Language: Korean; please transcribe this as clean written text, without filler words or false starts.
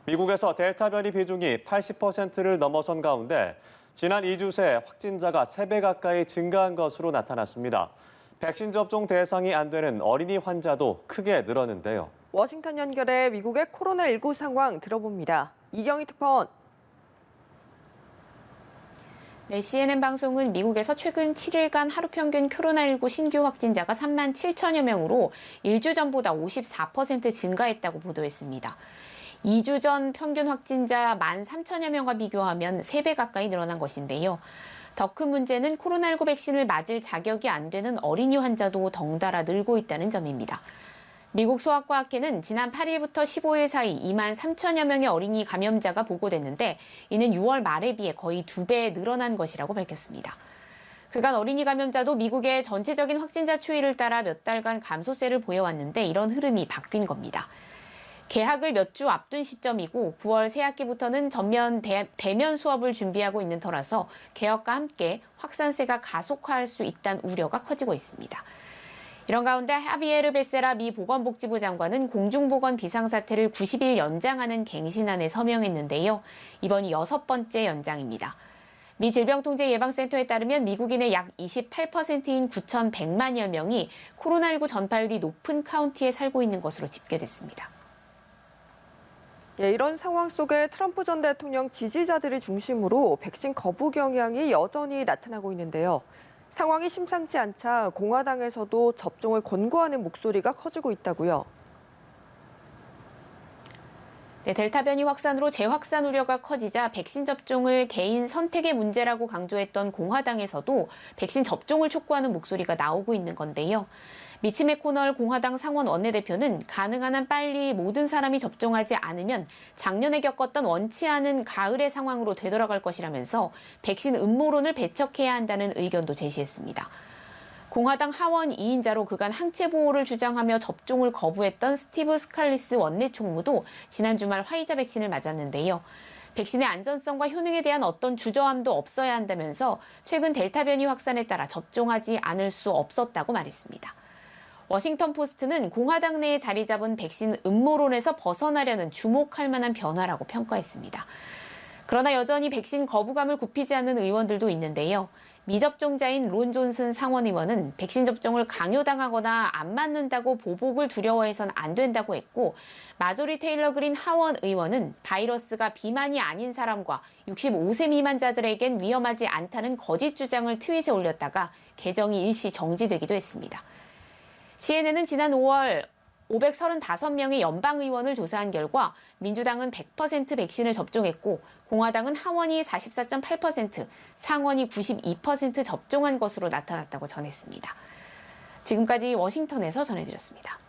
미국에서 델타 변이 비중이 80%를 넘어선 가운데 지난 2주 새 확진자가 3배 가까이 증가한 것으로 나타났습니다. 백신 접종 대상이 안 되는 어린이 환자도 크게 늘었는데요. 워싱턴 연결해 미국의 코로나19 상황 들어봅니다. 이경희 특파원. 네, CNN 방송은 미국에서 최근 7일간 하루 평균 코로나19 신규 확진자가 3만 7천여 명으로 1주 전보다 54% 증가했다고 보도했습니다. 2주 전 평균 확진자 1만 3천여 명과 비교하면 3배 가까이 늘어난 것인데요. 더 큰 문제는 코로나19 백신을 맞을 자격이 안 되는 어린이 환자도 덩달아 늘고 있다는 점입니다. 미국 소아과학회는 지난 8일부터 15일 사이 2만 3천여 명의 어린이 감염자가 보고됐는데 이는 6월 말에 비해 거의 2배 늘어난 것이라고 밝혔습니다. 그간 어린이 감염자도 미국의 전체적인 확진자 추이를 따라 몇 달간 감소세를 보여왔는데 이런 흐름이 바뀐 겁니다. 개학을 몇 주 앞둔 시점이고 9월 새학기부터는 전면 대면 수업을 준비하고 있는 터라서 개학과 함께 확산세가 가속화할 수 있다는 우려가 커지고 있습니다. 이런 가운데 하비에르 베세라 미 보건복지부 장관은 공중보건 비상사태를 90일 연장하는 갱신안에 서명했는데요. 이번이 6번째 연장입니다. 미 질병통제예방센터에 따르면 미국인의 약 28%인 9,100만여 명이 코로나19 전파율이 높은 카운티에 살고 있는 것으로 집계됐습니다. 이런 상황 속에 트럼프 전 대통령 지지자들을 중심으로 백신 거부 경향이 여전히 나타나고 있는데요. 상황이 심상치 않자 공화당에서도 접종을 권고하는 목소리가 커지고 있다고요. 네, 델타 변이 확산으로 재확산 우려가 커지자 백신 접종을 개인 선택의 문제라고 강조했던 공화당에서도 백신 접종을 촉구하는 목소리가 나오고 있는 건데요. 미치 매코널 공화당 상원 원내대표는 가능한 한 빨리 모든 사람이 접종하지 않으면 작년에 겪었던 원치 않은 가을의 상황으로 되돌아갈 것이라면서 백신 음모론을 배척해야 한다는 의견도 제시했습니다. 공화당 하원 2인자로 그간 항체 보호를 주장하며 접종을 거부했던 스티브 스칼리스 원내 총무도 지난 주말 화이자 백신을 맞았는데요. 백신의 안전성과 효능에 대한 어떤 주저함도 없어야 한다면서 최근 델타 변이 확산에 따라 접종하지 않을 수 없었다고 말했습니다. 워싱턴 포스트는 공화당 내에 자리 잡은 백신 음모론에서 벗어나려는 주목할 만한 변화라고 평가했습니다. 그러나 여전히 백신 거부감을 굽히지 않는 의원들도 있는데요. 미접종자인 론 존슨 상원의원은 백신 접종을 강요당하거나 안 맞는다고 보복을 두려워해선 안 된다고 했고, 마조리 테일러 그린 하원 의원은 바이러스가 비만이 아닌 사람과 65세 미만자들에겐 위험하지 않다는 거짓 주장을 트윗에 올렸다가 계정이 일시 정지되기도 했습니다. CNN은 지난 5월 535명의 연방의원을 조사한 결과 민주당은 100% 백신을 접종했고 공화당은 하원이 44.8%, 상원이 92% 접종한 것으로 나타났다고 전했습니다. 지금까지 워싱턴에서 전해드렸습니다.